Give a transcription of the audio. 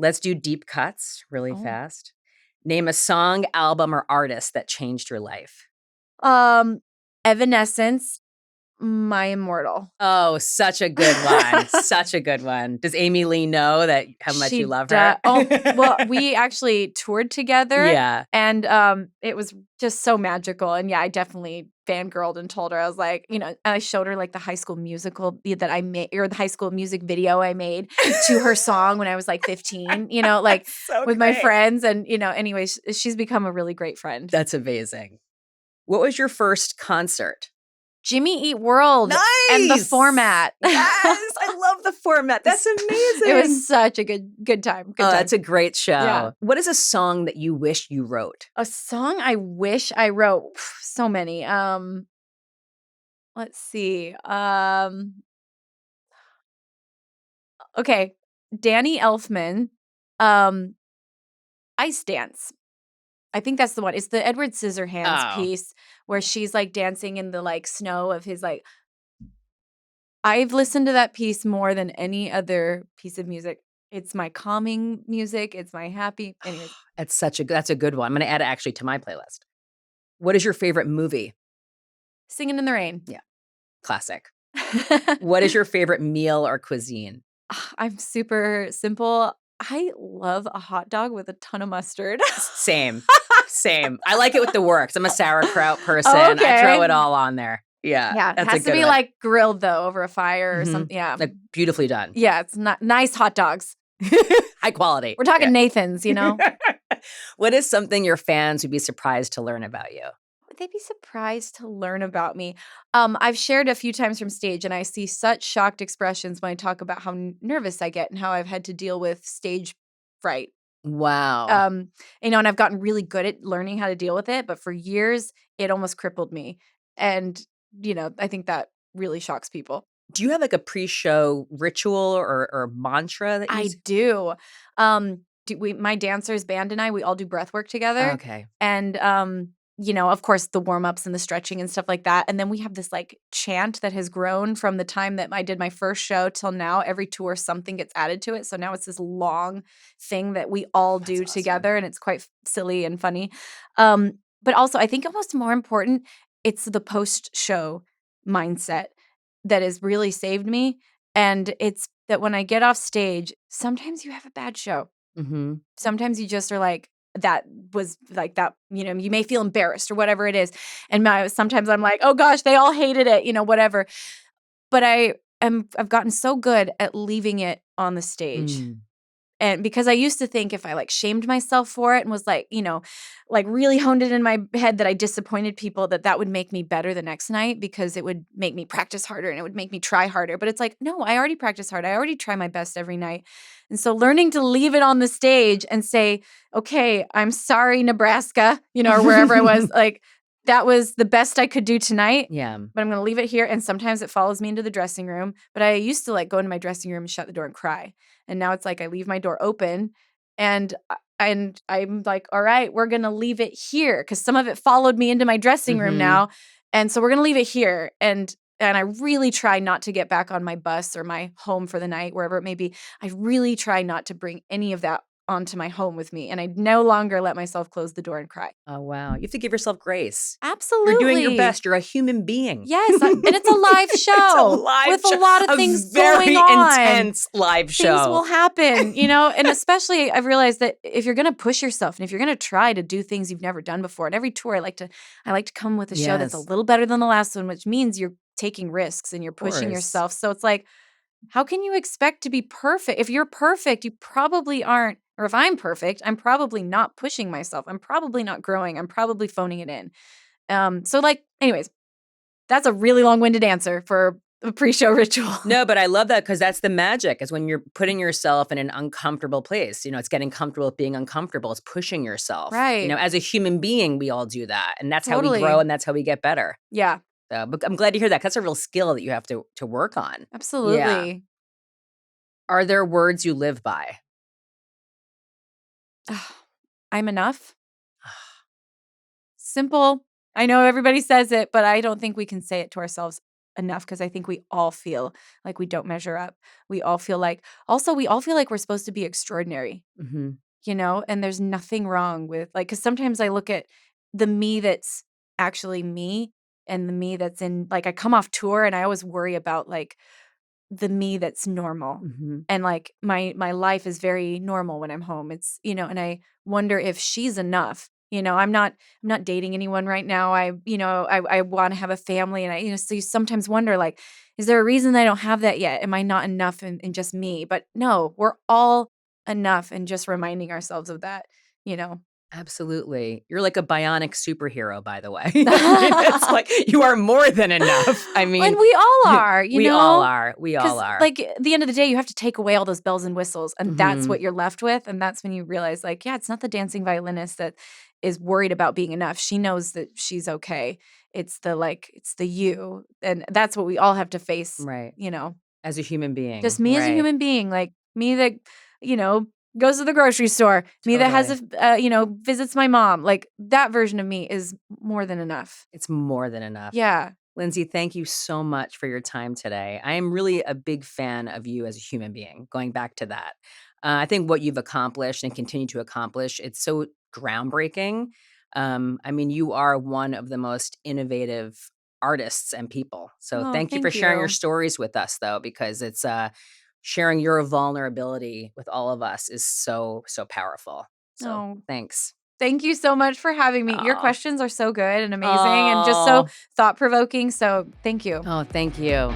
Let's do deep cuts really Oh. fast. Name a song, album, or artist that changed your life. Evanescence, My Immortal. Oh, such a good one. Such a good one. Does Amy Lee know that how much you love her? Oh, well, we actually toured together. Yeah. And it was just so magical. And yeah, I definitely fangirled and told her. I was like, I showed her like the High School Musical that I made, or the High School Music video I made to her song when I was like 15, like So with my great. friends. And, anyways, she's become a really great friend. That's amazing. What was your first concert? Jimmy Eat World. Nice! And the format. Yes, I love the format. That's amazing. It was such a good time. Good time. That's a great show. Yeah. What is a song that you wish you wrote? A song I wish I wrote. So many. Let's see. Okay. Danny Elfman. Ice Dance. I think that's the one. It's the Edward Scissorhands piece where she's like dancing in the like snow of his like. I've listened to that piece more than any other piece of music. It's my calming music. It's my happy. Anyways. That's a good one. I'm going to add it actually to my playlist. What is your favorite movie? Singing in the Rain. Yeah. Classic. What is your favorite meal or cuisine? I'm super simple. I love a hot dog with a ton of mustard. Same. I like it with the works. I'm a sauerkraut person. Okay. I throw it all on there. Yeah. Yeah. It that's has to be like grilled though over a fire or something. Yeah. Like beautifully done. Yeah. It's not nice hot dogs. High quality. We're talking Nathan's, What is something your fans would be surprised to learn about you? Would they be surprised to learn about me? I've shared a few times from stage and I see such shocked expressions when I talk about how nervous I get and how I've had to deal with stage fright. Wow. And I've gotten really good at learning how to deal with it, but for years it almost crippled me. And, I think that really shocks people. Do you have like a pre-show ritual or mantra that you do? My dancers band and we all do breath work together. Okay. And of course the warm-ups and the stretching and stuff like that. And then we have this like chant that has grown from the time that I did my first show till now. Every tour something gets added to it. So now it's this long thing that we all do together and it's quite silly and funny. But also I think almost more important, it's the post-show mindset that has really saved me. And it's that when I get off stage, sometimes you have a bad show. Mm-hmm. Sometimes you just are like, that was like that, you may feel embarrassed or whatever it is. And sometimes I'm like, oh gosh, they all hated it, whatever. But I've gotten so good at leaving it on the stage. And because I used to think if I like shamed myself for it and was like, like really honed it in my head that I disappointed people, that would make me better the next night because it would make me practice harder and it would make me try harder. But it's like, no, I already practice hard. I already try my best every night. And so learning to leave it on the stage and say, okay, I'm sorry, Nebraska, or wherever I was, like, that was the best I could do tonight. Yeah. But I'm going to leave it here. And sometimes it follows me into the dressing room. But I used to like go into my dressing room and shut the door and cry. And now it's like I leave my door open and I'm like, all right, we're going to leave it here. Because some of it followed me into my dressing room now. And so we're going to leave it here. And I really try not to get back on my bus or my home for the night, wherever it may be. I really try not to bring any of that onto my home with me. And I no longer let myself close the door and cry. Oh, wow. You have to give yourself grace. Absolutely. You're doing your best. You're a human being. Yes. And it's a live show with a lot of things going on. Very intense live show. Things will happen, and especially I've realized that if you're going to push yourself and if you're going to try to do things you've never done before, and every tour I like to come with a show that's a little better than the last one, which means you're taking risks and you're pushing yourself. So it's like, how can you expect to be perfect? If you're perfect, you probably aren't. Or if I'm perfect, I'm probably not pushing myself. I'm probably not growing. I'm probably phoning it in. So like, anyways, that's a really long-winded answer for a pre-show ritual. No, but I love that because that's the magic is when you're putting yourself in an uncomfortable place. It's getting comfortable with being uncomfortable. It's pushing yourself. Right. As a human being, we all do that. And that's how we grow and that's how we get better. Yeah. So, but I'm glad to hear that. That's a real skill that you have to work on. Absolutely. Yeah. Are there words you live by? I'm enough. Simple. I know everybody says it, but I don't think we can say it to ourselves enough, because I think we all feel like we don't measure up. We all feel like we're supposed to be extraordinary, Mhm. and there's nothing wrong with like, because sometimes I look at the me that's actually me and the me that's in like I come off tour and I always worry about like the me that's normal. Mhm. And like my life is very normal when I'm home. It's, and I wonder if she's enough. I'm not dating anyone right now. I want to have a family, and so you sometimes wonder like, is there a reason I don't have that yet? Am I not enough in just me? But no, we're all enough, and just reminding ourselves of that, you know. Absolutely. You're like a bionic superhero, by the way. I mean, it's like you are more than enough. I And mean, we all are, we all are. We all because are. like, at the end of the day, you have to take away all those bells and whistles, and that's Mhm. what you're left with, and that's when you realize, like, yeah, it's not the dancing violinist that is worried about being enough. She knows that she's okay. It's the you, and that's what we all have to face, Right. you know? As a human Just being. me as a Right. human being, like, me that, you know, goes to the grocery store, me that has Totally. visits my mom, like, that version of me is more than enough. It's more than enough. Yeah. Lindsay, thank you so much for your time today. I am really a big fan of you as a human being, going back to that. I think what you've accomplished and continue to accomplish, it's so groundbreaking. I mean, you are one of the most innovative artists and people. So Oh, thank you for thank sharing your you. stories with us, though, because it's sharing your vulnerability with all of us is so, so powerful. So Oh. thanks. Thank you so much for having me. Your Oh, questions are so good and amazing and just so oh, thought-provoking, so thank you. oh, thank you.